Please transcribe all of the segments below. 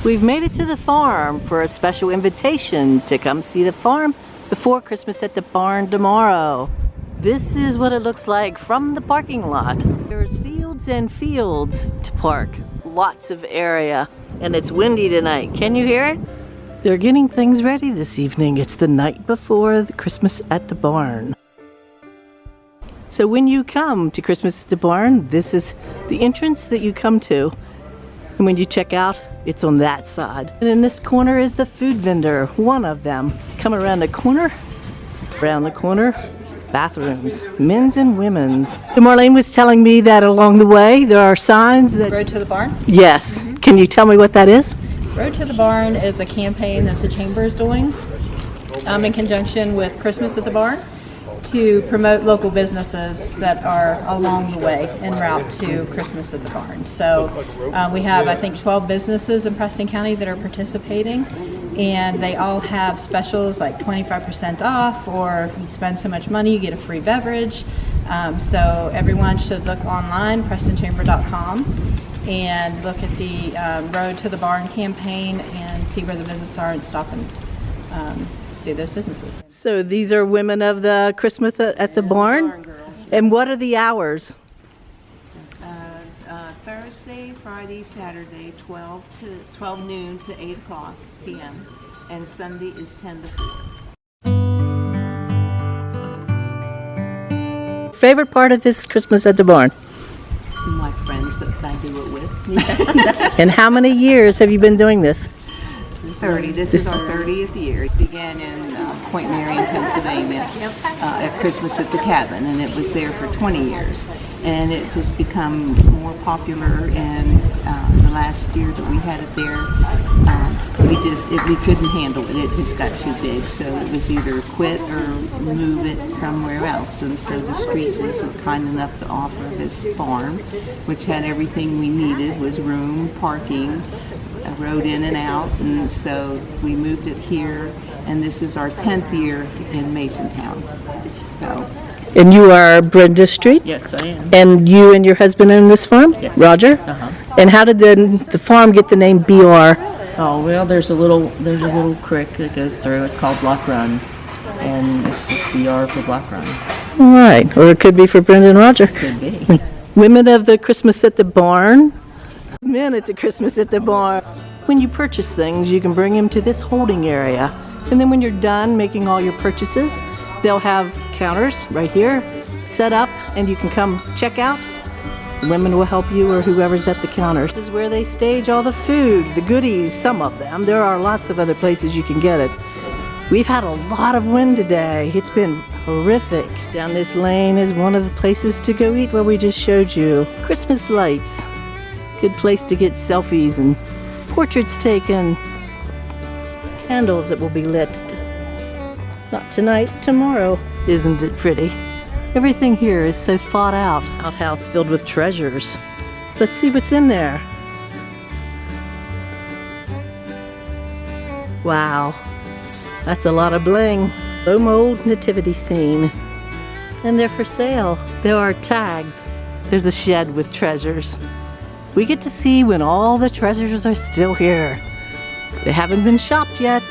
We've made it to the farm for a special invitation to come see the farm before Christmas at the barn tomorrow. This is what it looks like from the parking lot. There's fields and fields to park, lots of area, and it's windy tonight. Can you hear it? They're getting things ready this evening. It's the night before the Christmas at the barn. So when you come to Christmas at the barn, this is the entrance that you come to. And when you check out, it's on that side. And in this corner is the food vendor, one of them. Come around the corner, bathrooms, men's and women's. And Marlene was telling me that along the way there are signs that... Road to the Barn? Yes. Can you tell me what that is? Road to the Barn is a campaign that the Chamber is doing in conjunction with Christmas at the Barn to promote local businesses that are along the way en route to Christmas at the Barn. So we have, I think, 12 businesses in Preston County that are participating, and they all have specials like 25% off, or if you spend so much money, you get a free beverage. So everyone should look online, PrestonChamber.com, and look at the Road to the Barn campaign and see where the visits are and stop and see those businesses. So these are women of the Christmas at the barn? And what are the hours? Thursday, Friday, Saturday, 12 noon to 8 o'clock p.m. and Sunday is 10 to 4. Favorite part of this Christmas at the barn? My friends that I do it with. And how many years have you been doing this? 30. This is our 30th year. It began in Point Marion, Pennsylvania, at Christmas at the Cabin, and it was there for 20 years. And it just become more popular, and the last year that we had it there, we couldn't handle it. It just got too big, so it was either quit or move it somewhere else. And so the Streets were kind enough to offer this farm, which had everything we needed, was room, parking, a road in and out, and so we moved it here, and this is our 10th year in Masontown. So. And you are Brenda Street? Yes, I am. And you and your husband own this farm? Yes. Roger? Uh-huh. And how did the farm get the name BR? Oh, well, there's a little creek that goes through. It's called Block Run, and it's just BR for Block Run. All right. Or it could be for Brenda and Roger. Could be. Women of the Christmas at the barn. Men at the Christmas at the barn. When you purchase things, you can bring them to this holding area. And then when you're done making all your purchases, they'll have counters right here set up, and you can come check out. The women will help you, or whoever's at the counters. This is where they stage all the food, the goodies, some of them. There are lots of other places you can get it. We've had a lot of wind today. It's been horrific. Down this lane is one of the places to go eat where we just showed you. Christmas lights. Good place to get selfies and portraits taken. Candles that will be lit. Not tonight, tomorrow. Isn't it pretty? Everything here is so thought out. Outhouse filled with treasures. Let's see what's in there. Wow, that's a lot of bling. Low mold nativity scene. And they're for sale. There are tags. There's a shed with treasures. We get to see when all the treasures are still here. They haven't been shopped yet.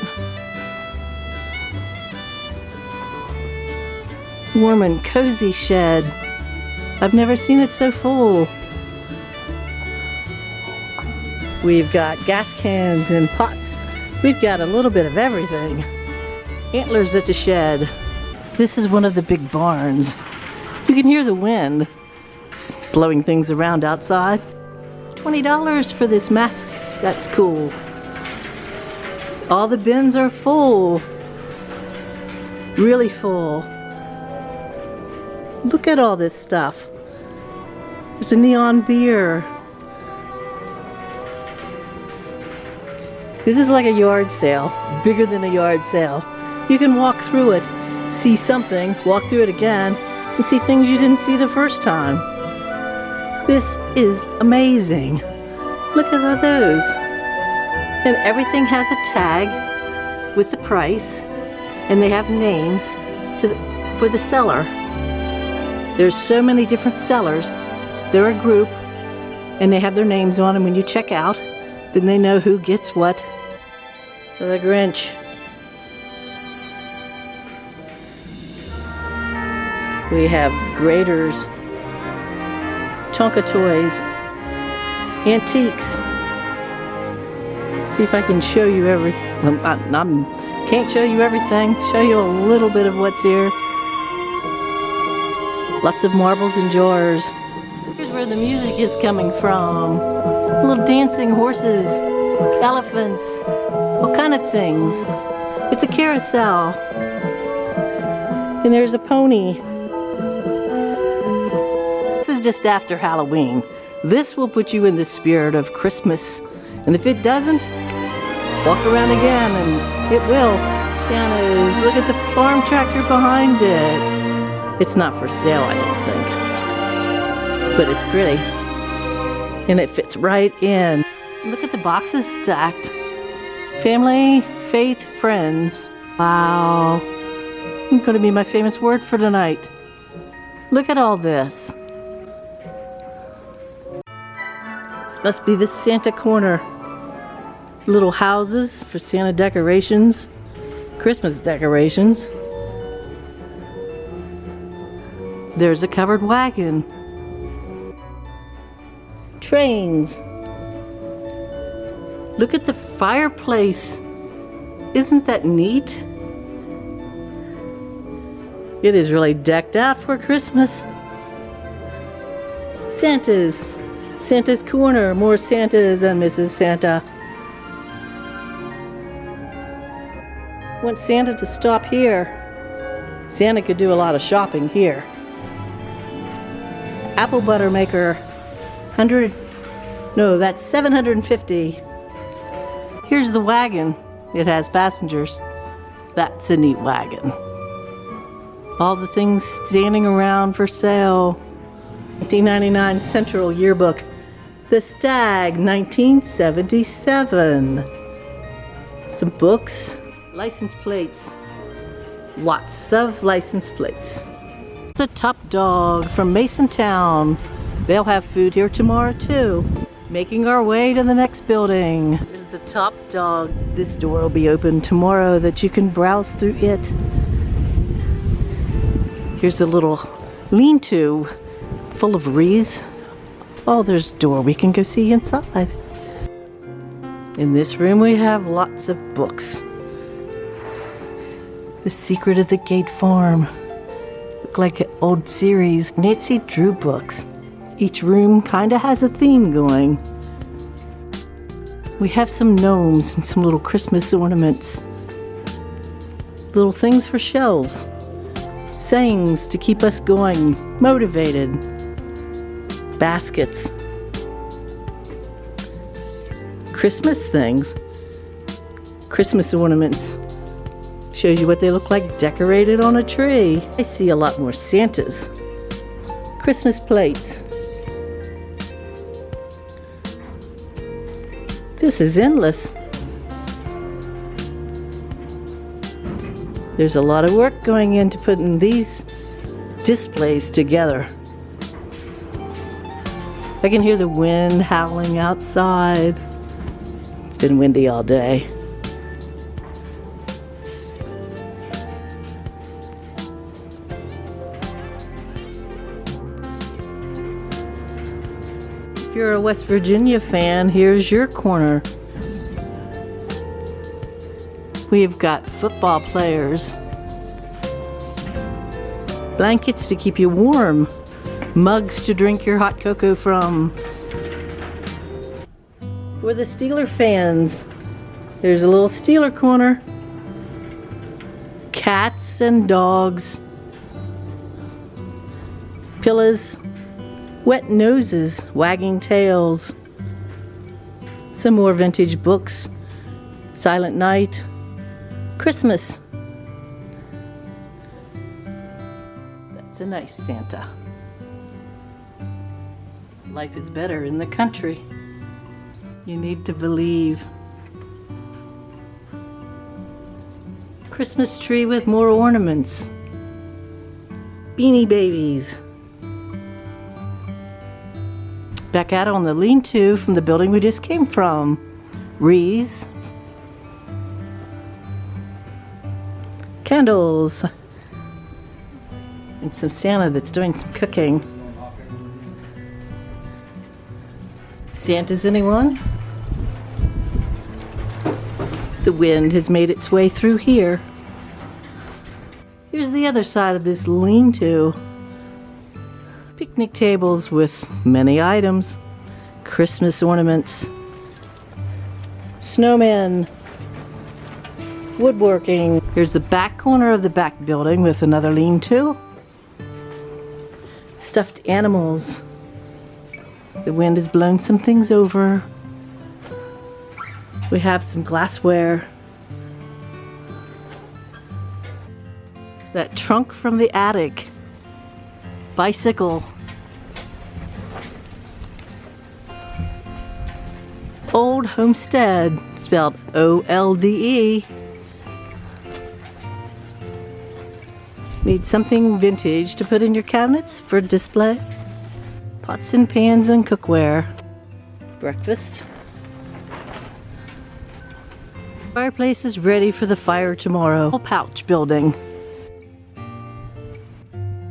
Warm and cozy shed. I've never seen it so full. We've got gas cans and pots. We've got a little bit of everything. Antlers at the shed. This is one of the big barns. You can hear the wind. It's blowing things around outside. $20 for this mask. That's cool. All the bins are full. Really full. Look at all this stuff. There's a neon beer. This is like a yard sale, bigger than a yard sale. You can walk through it, see something, walk through it again, and see things you didn't see the first time. This is amazing. Look at all those. And everything has a tag with the price, and they have names for the seller. There's so many different sellers. They're a group, and they have their names on them when you check out. Then they know who gets what. The Grinch. We have graters, Tonka toys, antiques. See if I can show you can't show you everything. Show you a little bit of what's here. Lots of marbles and jars. Here's where the music is coming from. Little dancing horses, elephants, all kind of things. It's a carousel. And there's a pony. This is just after Halloween. This will put you in the spirit of Christmas. And if it doesn't, walk around again and it will. Santa's, look at the farm tractor behind it. It's not for sale, I don't think. But it's pretty. And it fits right in. Look at the boxes stacked. Family, faith, friends. Wow. It's going to be my famous word for tonight. Look at all this. This must be the Santa corner. Little houses for Santa decorations, Christmas decorations. There's a covered wagon. Trains. Look at the fireplace. Isn't that neat? It is really decked out for Christmas. Santa's corner. More Santas and Mrs. Santa. Want Santa to stop here. Santa could do a lot of shopping here. Apple butter maker, that's 750. Here's the wagon. It has passengers. That's a neat wagon. All the things standing around for sale. 1999 Central Yearbook. The Stag, 1977. Some books. License plates. Lots of license plates. The Top Dog from Masontown. They'll have food here tomorrow too. Making our way to the next building. Here's the Top Dog. This door will be open tomorrow that you can browse through it. Here's a little lean-to full of wreaths. Oh, there's a door we can go see inside. In this room we have lots of books. The Secret of the Gate Farm. Look like an old series. Nancy Drew books. Each room kind of has a theme going. We have some gnomes and some little Christmas ornaments. Little things for shelves. Sayings to keep us going, motivated. Baskets. Christmas things. Christmas ornaments. Show you what they look like decorated on a tree. I see a lot more Santas. Christmas plates. This is endless. There's a lot of work going into putting these displays together. I can hear the wind howling outside. It's been windy all day. If you're a West Virginia fan, here's your corner. We've got football players, blankets to keep you warm, mugs to drink your hot cocoa from. For the Steeler fans, there's a little Steeler corner. Cats and dogs, pillows, wet noses, wagging tails, some more vintage books, Silent Night, Christmas. That's a nice Santa. Life is better in the country. You need to believe. Christmas tree with more ornaments. Beanie Babies. Back out on the lean-to from the building we just came from. wreaths, candles, and some Santa that's doing some cooking. Santa's anyone? The wind has made its way through here. Here's the other side of this lean-to. Picnic tables with many items, Christmas ornaments, snowmen, woodworking. Here's the back corner of the back building with another lean-to. Stuffed animals. The wind has blown some things over. We have some glassware. That trunk from the attic. Bicycle. Old homestead, spelled O-L-D-E. Need something vintage to put in your cabinets for display? Pots and pans and cookware. Breakfast. Fireplace is ready for the fire tomorrow. Pouch building.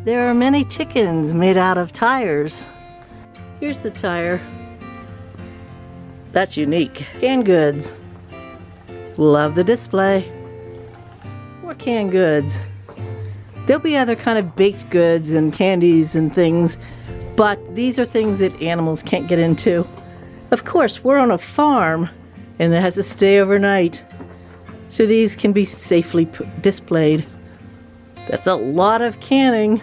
There are many chickens made out of tires. Here's the tire. That's unique. Canned goods. Love the display. More canned goods. There'll be other kind of baked goods and candies and things, but these are things that animals can't get into. Of course, we're on a farm and it has to stay overnight, so these can be safely displayed. That's a lot of canning.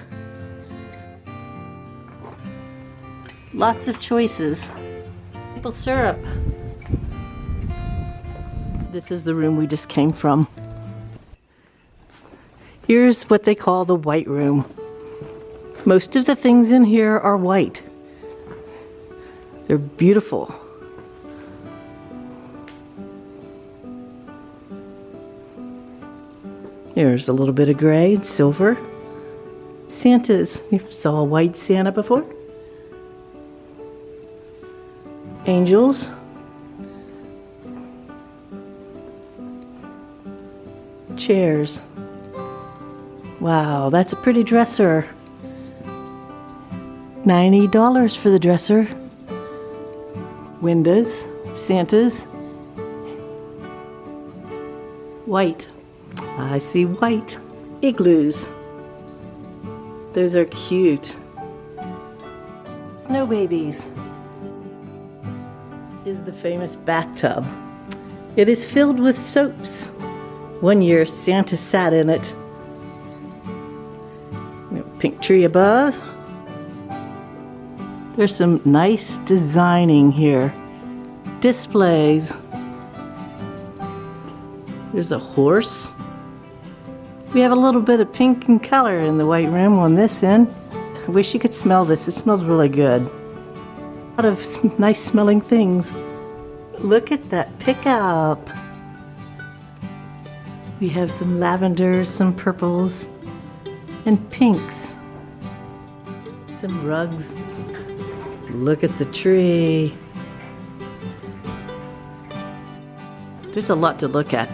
Lots of choices. Maple syrup. This is the room we just came from. Here's what they call the white room. Most of the things in here are white. They're beautiful. Here's a little bit of gray and silver. Santas. You saw a white Santa before? Angels. Chairs. Wow, that's a pretty dresser. $90 for the dresser. Windows, Santas. White. I see white. Igloos. Those are cute. Snow babies. Is the famous bathtub. It is filled with soaps. One year Santa sat in it. Pink tree above. There's some nice designing here. Displays. There's a horse. We have a little bit of pink and color in the white room on this end. I wish you could smell this. It smells really good. A lot of nice smelling things. Look at that pickup. We have some lavenders, some purples, and pinks. Some rugs. Look at the tree. There's a lot to look at.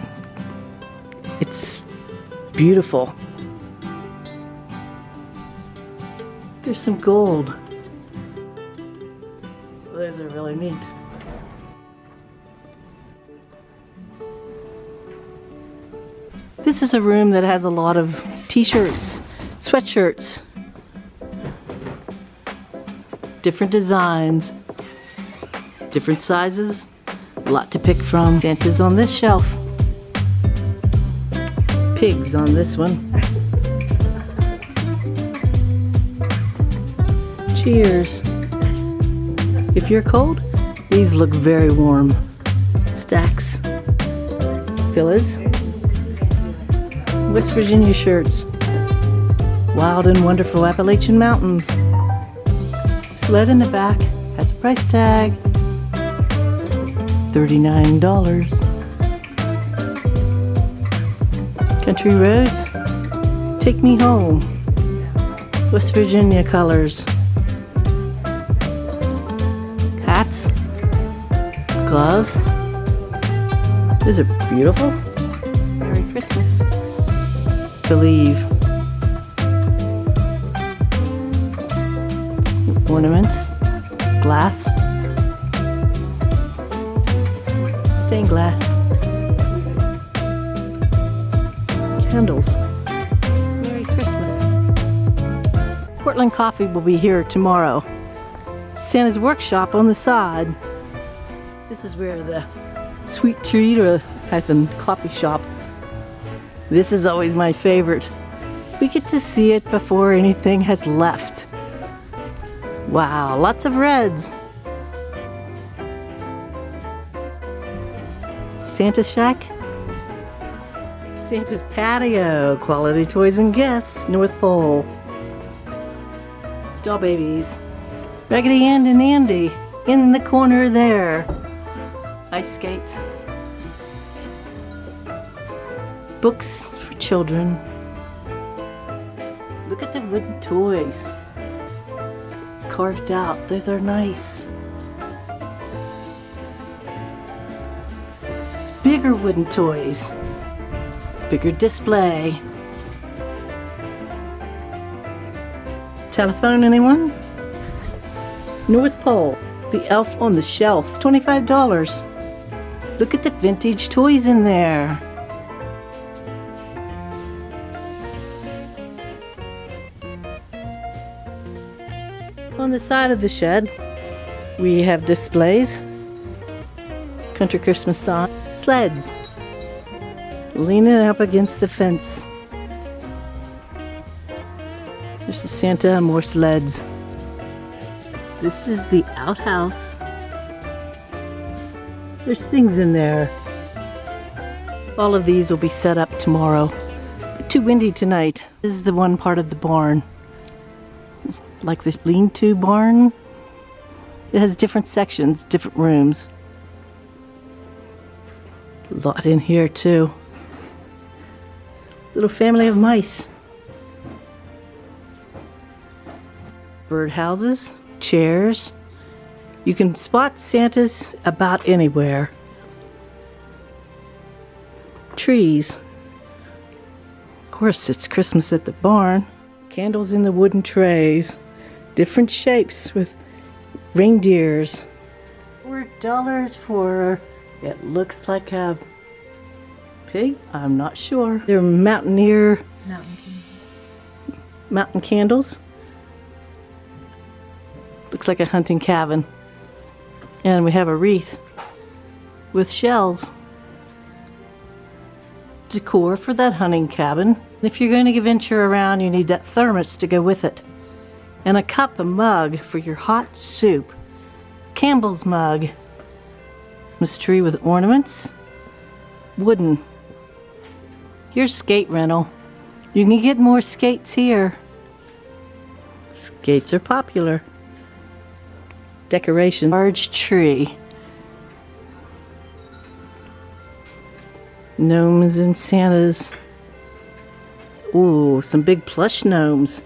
It's beautiful. There's some gold. Those are really neat. This is a room that has a lot of t-shirts, sweatshirts, different designs, different sizes, a lot to pick from. Santa's on this shelf. Pigs on this one. Cheers. If you're cold, these look very warm. Stacks. Pillows. West Virginia shirts. Wild and wonderful Appalachian Mountains. Sled in the back has a price tag. $39. Country roads. Take me home. West Virginia colors. Hats. Gloves. These are beautiful. Merry Christmas. Believe. Ornaments. Glass. Stained glass. Candles. Merry Christmas. Portland Coffee will be here tomorrow. Santa's workshop on the side. This is where the sweet treat or coffee shop. This is always my favorite. We get to see it before anything has left. Wow, lots of reds. Santa Shack. Santa's patio. Quality toys and gifts. North Pole. Doll babies. Raggedy Ann and Andy in the corner there. Ice skates. Books for children. Look at the wooden toys. Carved out. Those are nice. Bigger wooden toys. Bigger display. Telephone, anyone? North Pole. The Elf on the Shelf. $25. Look at the vintage toys in there. On the side of the shed, we have displays. Country Christmas song. Sleds. Leaning up against the fence. There's the Santa and more sleds. This is the outhouse. There's things in there. All of these will be set up tomorrow. Too windy tonight. This is the one part of the barn. Like the lean-to barn. It has different sections, different rooms. A lot in here too. Little family of mice. Bird houses, chairs. You can spot Santas about anywhere. Trees. Of course, it's Christmas at the barn. Candles in the wooden trays. Different shapes with reindeers. $4 for, it looks like a pig? I'm not sure. They're mountain candles. Looks like a hunting cabin. And we have a wreath with shells. Decor for that hunting cabin. If you're going to venture around, you need that thermos to go with it. And a cup, a mug for your hot soup. Campbell's mug. Christmas tree with ornaments. Wooden. Here's skate rental. You can get more skates here. Skates are popular. Decoration. Large tree. Gnomes and Santas. Ooh, some big plush gnomes.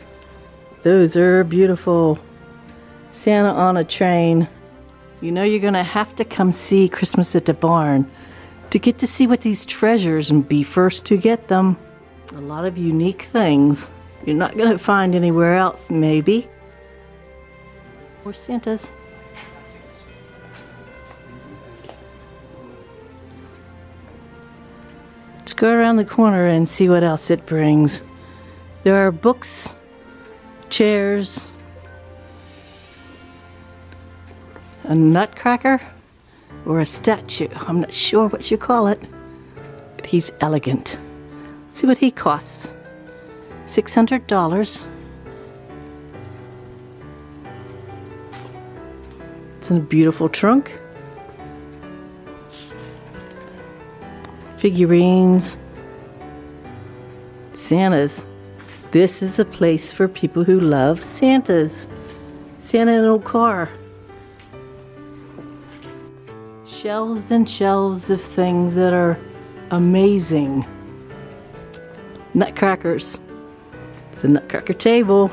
Those are beautiful. Santa on a train. You know you're gonna have to come see Christmas at the barn to get to see what these treasures and be first to get them. A lot of unique things you're not gonna find anywhere else, maybe. Or Santas. Let's go around the corner and see what else it brings. There are books, chairs, a nutcracker, or a statue. I'm not sure what you call it, but he's elegant. Let's see what he costs. $600. It's in a beautiful trunk. Figurines. Santas. This is a place for people who love Santas. Santa in an old car. Shelves and shelves of things that are amazing. Nutcrackers. It's a nutcracker table.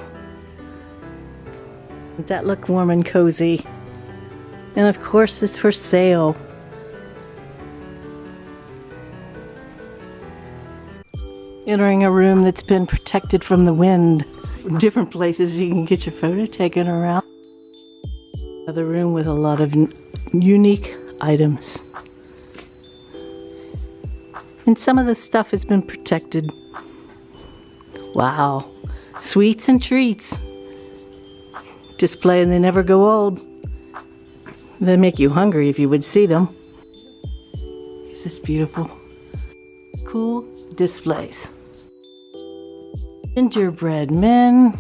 Does that look warm and cozy? And of course it's for sale. Entering a room that's been protected from the wind. Different places you can get your photo taken around. Another room with a lot of unique items. And some of the stuff has been protected. Wow. Sweets and treats. Display and they never go old. They make you hungry if you would see them. Is this beautiful? Cool displays. Gingerbread men.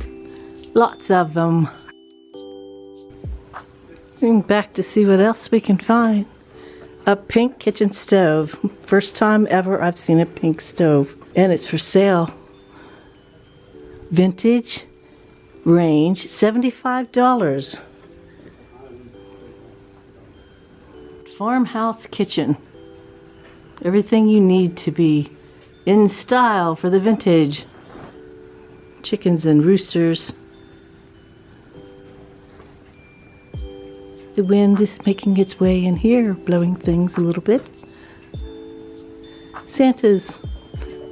Lots of them. Going back to see what else we can find. A pink kitchen stove. First time ever I've seen a pink stove. And it's for sale. Vintage range, $75. Farmhouse kitchen. Everything you need to be in style for the vintage. Chickens and roosters. The wind is making its way in here, blowing things a little bit. Santa's.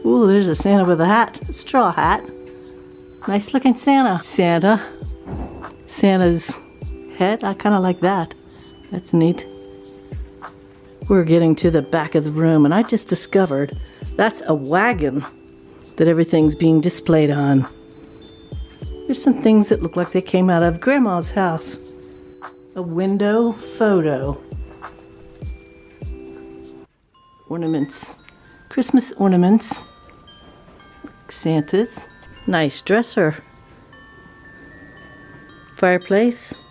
Ooh, there's a Santa with a hat, a straw hat. Nice looking Santa. Santa's head, I kind of like that. That's neat. We're getting to the back of the room, and I just discovered that's a wagon that everything's being displayed on. There's some things that look like they came out of Grandma's house. A window photo. Ornaments. Christmas ornaments. Santa's. Nice dresser. Fireplace.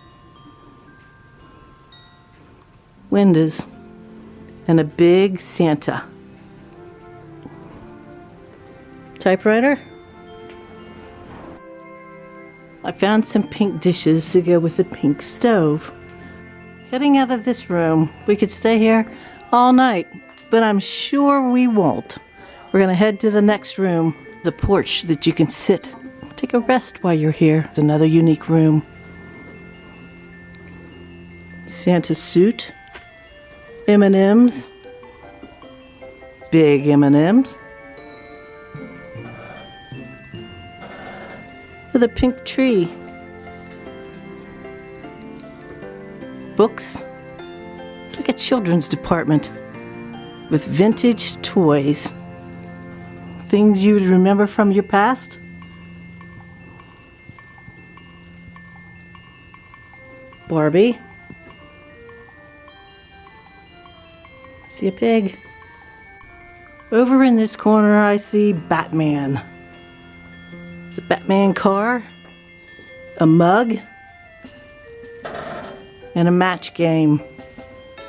Windows. And a big Santa. Typewriter. I found some pink dishes to go with the pink stove. Heading out of this room, we could stay here all night, but I'm sure we won't. We're gonna head to the next room. There's a porch that you can sit, take a rest while you're here. It's another unique room. Santa's suit, M&Ms, big M&Ms. With a pink tree. Books. It's like a children's department with vintage toys. Things you would remember from your past. Barbie. See a pig. Over in this corner I see Batman. It's a Batman car, a mug, and a match game.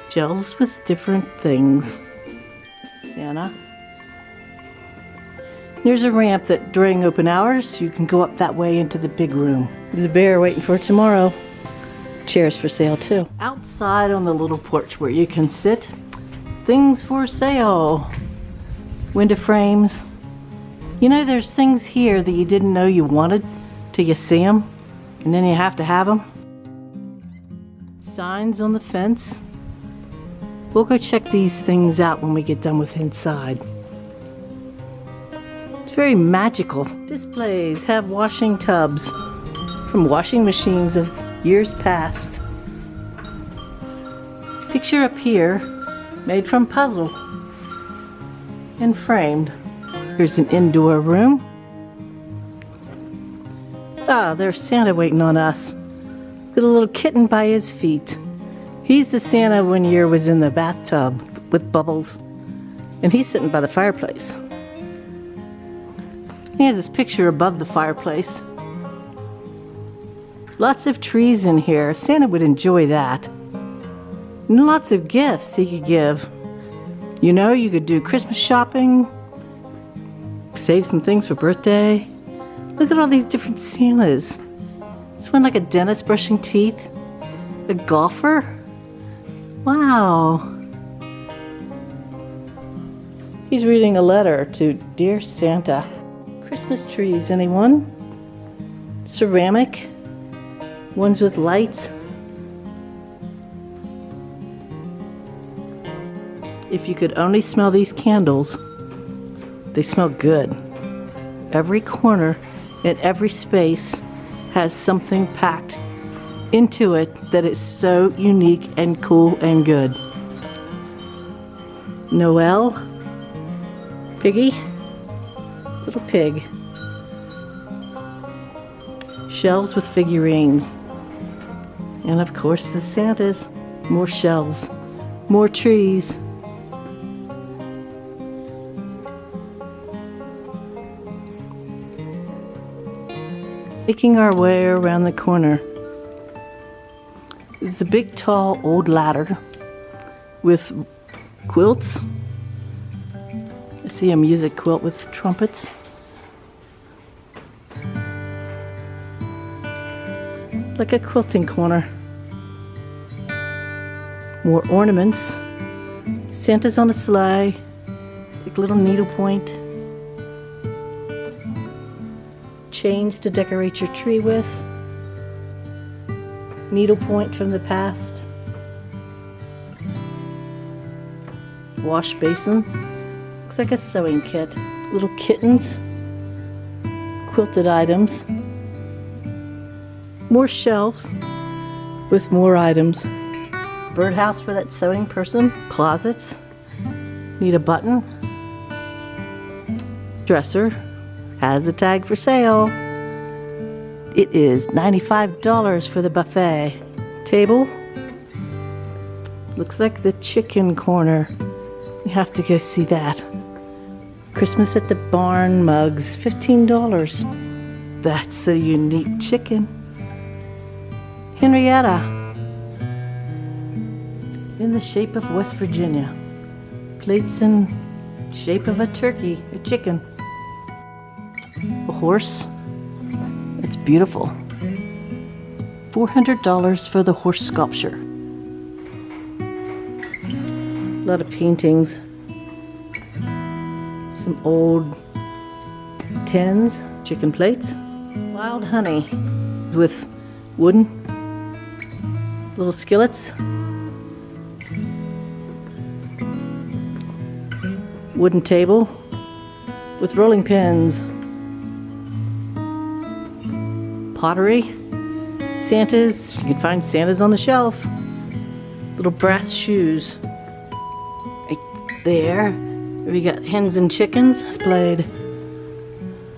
Shelves with different things. Santa. There's a ramp that during open hours you can go up that way into the big room. There's a bear waiting for tomorrow. Chairs for sale too. Outside on the little porch where you can sit, things for sale. Window frames. You know, there's things here that you didn't know you wanted till you see them, and then you have to have them. Signs on the fence. We'll go check these things out when we get done with inside. It's very magical. Displays have washing tubs from washing machines of years past. Picture up here, made from puzzle and framed. Here's an indoor room. Ah, there's Santa waiting on us with a little kitten by his feet. He's the Santa one year was in the bathtub with bubbles, and he's sitting by the fireplace. He has this picture above the fireplace. Lots of trees in here. Santa would enjoy that. And lots of gifts he could give. You know, you could do Christmas shopping, save some things for birthday. Look at all these different Santas. This one like a dentist brushing teeth. A golfer. Wow. He's reading a letter to Dear Santa. Christmas trees, anyone? Ceramic. Ones with lights. If you could only smell these candles, they smell good. every corner and every space has something packed into it that is so unique and cool and good. Noel, Piggy, little pig. Shelves with figurines. And of course the Santas. More shelves, more trees. Making our way around the corner. It's a big, tall, old ladder with quilts. I see a music quilt with trumpets. Like a quilting corner. More ornaments. Santa's on a sleigh. Like little needlepoint. Chains to decorate your tree with. Needlepoint from the past. Wash basin. Looks like a sewing kit. Little kittens. Quilted items. More shelves with more items. Birdhouse for that sewing person. Closets. Need a button. Dresser. Has a tag for sale. It is $95 for the buffet. Table. Looks like the chicken corner. You have to go see that. Christmas at the Barn mugs, $15. That's a unique chicken. Henrietta. In the shape of West Virginia. Plates in shape of a turkey, a chicken. A horse. It's beautiful. $400 for the horse sculpture. A lot of paintings. Some old tins, chicken plates. Wild honey with wooden little skillets. Wooden table with rolling pins. Pottery. Santas. You can find Santas on the shelf. Little brass shoes. Right there. We got hens and chickens displayed.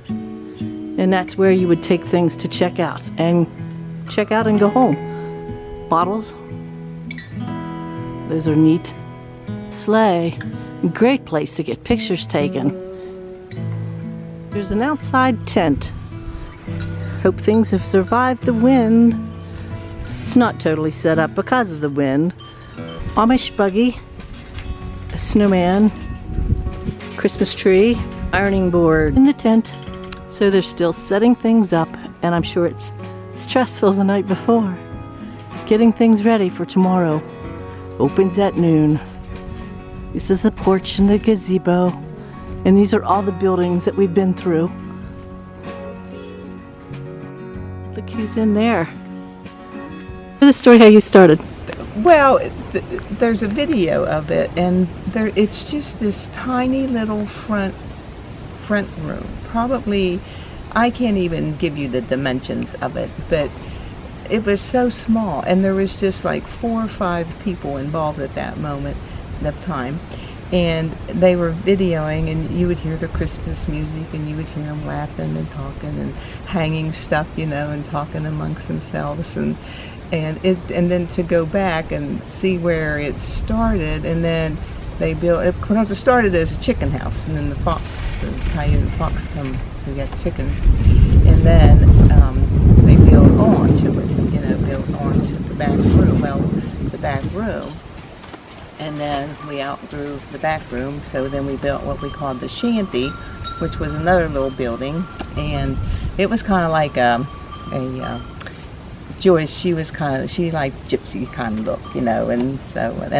And that's where you would take things to check out and go home. Bottles. Those are neat. Sleigh. Great place to get pictures taken. There's an outside tent. Hope things have survived the wind. It's not totally set up because of the wind. Amish buggy, a snowman, Christmas tree, ironing board in the tent. So they're still setting things up, and I'm sure it's stressful the night before. Getting things ready for tomorrow. Opens at noon. This is the porch and the gazebo, and these are all the buildings that we've been through. Look who's in there. Tell the story how you started. Well, there's a video of it, and it's just this tiny little front room. Probably, I can't even give you the dimensions of it, but it was so small, and there was just like 4 or 5 people involved at that moment of time, and they were videoing, and you would hear the Christmas music, and you would hear them laughing and talking and hanging stuff, and talking amongst themselves, and then to go back and see where it started, and then they built it, because it started as a chicken house, and then the coyote fox come, we got chickens, and then they built onto it, built onto the back room, and then we outgrew the back room, so then we built what we called the shanty, which was another little building, and it was kind of like a Joyce, she liked gypsy kind of look, and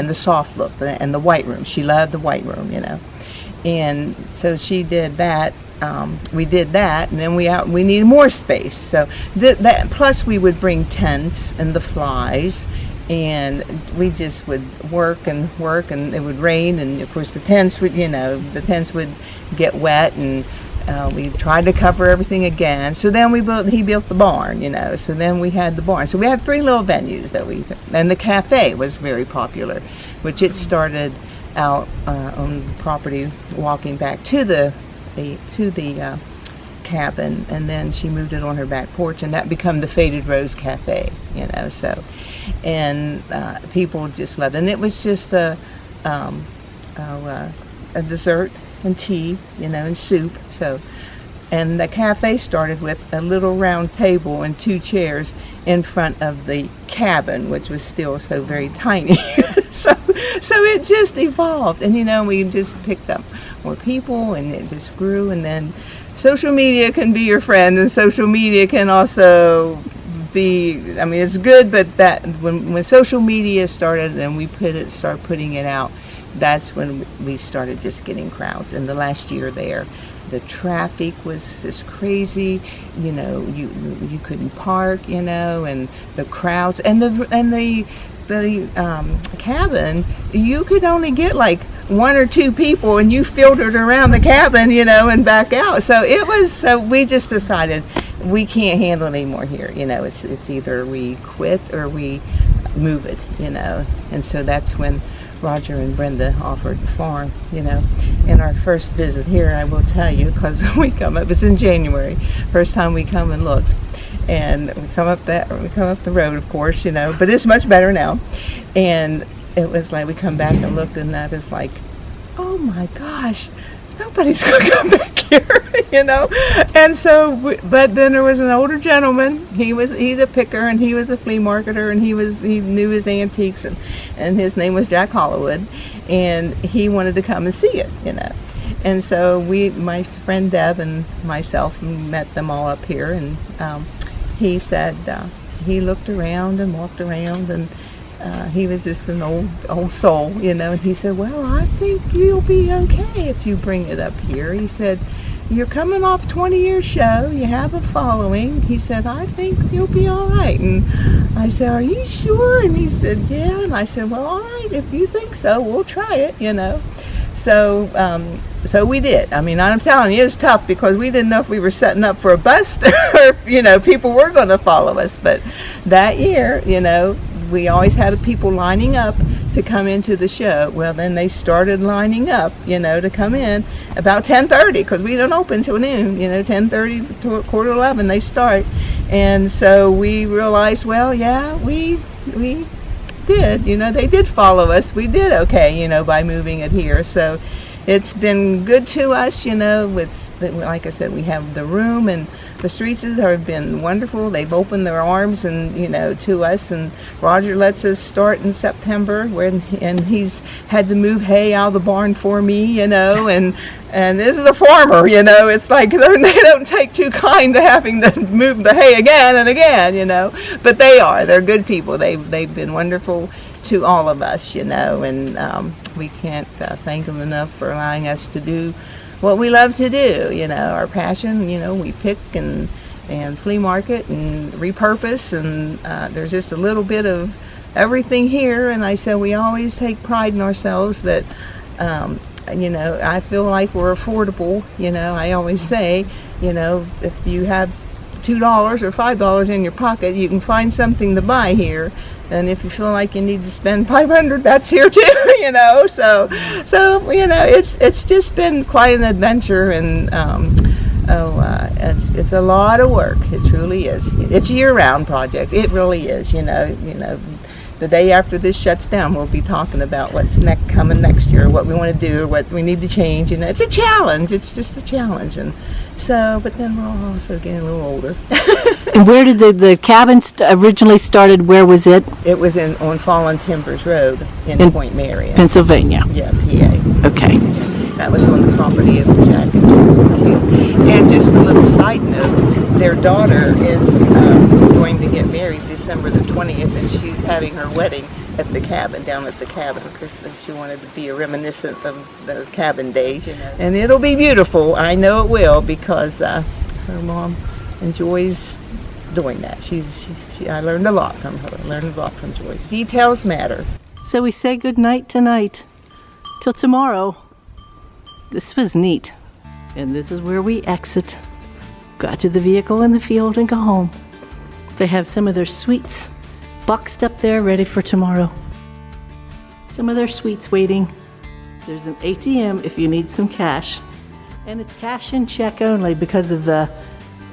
the soft look, and the white room. She loved the white room, and so she did that. We did that, and then we needed more space. So that plus we would bring tents and the flies, and we just would work, and it would rain, and of course the tents would get wet, and we tried to cover everything again. So then he built the barn, so then we had the barn. So we had 3 little venues and the cafe was very popular, which it started out on the property walking back to the cabin, and then she moved it on her back porch, and that became the Faded Rose Cafe, so, and people just loved it. And it was just a dessert and tea, and soup. So, and the cafe started with a little round table and 2 chairs in front of the cabin, which was still so very tiny. so it just evolved, and we just picked up more people, and it just grew. And then social media can be your friend, and social media can also be, it's good, but that when social media started and we started putting it out, that's when we started just getting crowds. In the last year there, the traffic was just crazy. You couldn't park, and the crowds and the cabin, you could only get like 1 or 2 people, and you filtered around the cabin, and back out. So we just decided we can't handle it anymore here. It's either we quit or we move it, and so that's when Roger and Brenda offered the farm, In our first visit here, I will tell you, because it was in January, first time we come and looked, and we come up the road, of course, but it's much better now. And it was like we come back and looked, and that is like, oh my gosh, nobody's gonna come back here, And so, but then there was an older gentleman. He's a picker, and he was a flea marketer, and he knew his antiques, and his name was Jack Hollywood, and he wanted to come and see it, And so my friend Deb and myself met them all up here, and he said he looked around and walked around, and he was just an old soul, and he said, well, I think you'll be okay if you bring it up here. He said, you're coming off 20 years show, you have a following. He said, I think you'll be all right. And I said, are you sure? And he said, yeah. And I said, well, all right, if you think so, we'll try it, So we did. I'm telling you, it's tough because we didn't know if we were setting up for a bust or if, people were going to follow us. But that year, we always had people lining up to come into the show. Well, then they started lining up, to come in about 10:30, because we don't open till noon, 10:30 to 10:45 they start. And so we realized, well, yeah, we did, they did follow us. We did okay, by moving it here. So it's been good to us, like I said, we have the room, and the streets have been wonderful. They've opened their arms and, to us, and Roger lets us start in September, and he's had to move hay out of the barn for me, and this is a farmer, it's like they don't take too kind to having to move the hay again and again, but they're good people. They've been wonderful to all of us, and we can't thank them enough for allowing us to do what we love to do, our passion. We pick and flea market and repurpose, and there's just a little bit of everything here. And I said we always take pride in ourselves that I feel like we're affordable. I always say, if you have $2 or $5 in your pocket, you can find something to buy here. And if you feel like you need to spend $500, that's here too, So it's just been quite an adventure, and it's a lot of work. It truly is. It's a year-round project. It really is. The day after this shuts down, we'll be talking about what's coming next year, what we want to do, what we need to change. It's a challenge. It's just a challenge, and so. But then we're also getting a little older. And where did the cabin originally started? Where was it? It was on Fallen Timbers Road in Point Marion, Pennsylvania. Yeah, PA. Okay. That was on the property of Jack and Joyce. And just a little side note, their daughter is going to get married December the 20th, and she's having her wedding at the cabin, down at the cabin, because she wanted to be a reminiscent of the cabin days, And it'll be beautiful. I know it will, because her mom enjoys doing that. I learned a lot from her. I learned a lot from Joyce. Details matter. So we say good night tonight. Till tomorrow. This was neat. And this is where we exit. Go out to the vehicle in the field and go home. They have some of their sweets boxed up there ready for tomorrow. Some of their sweets waiting. There's an ATM if you need some cash. And it's cash and check only because of the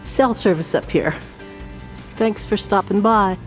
cell service up here. Thanks for stopping by.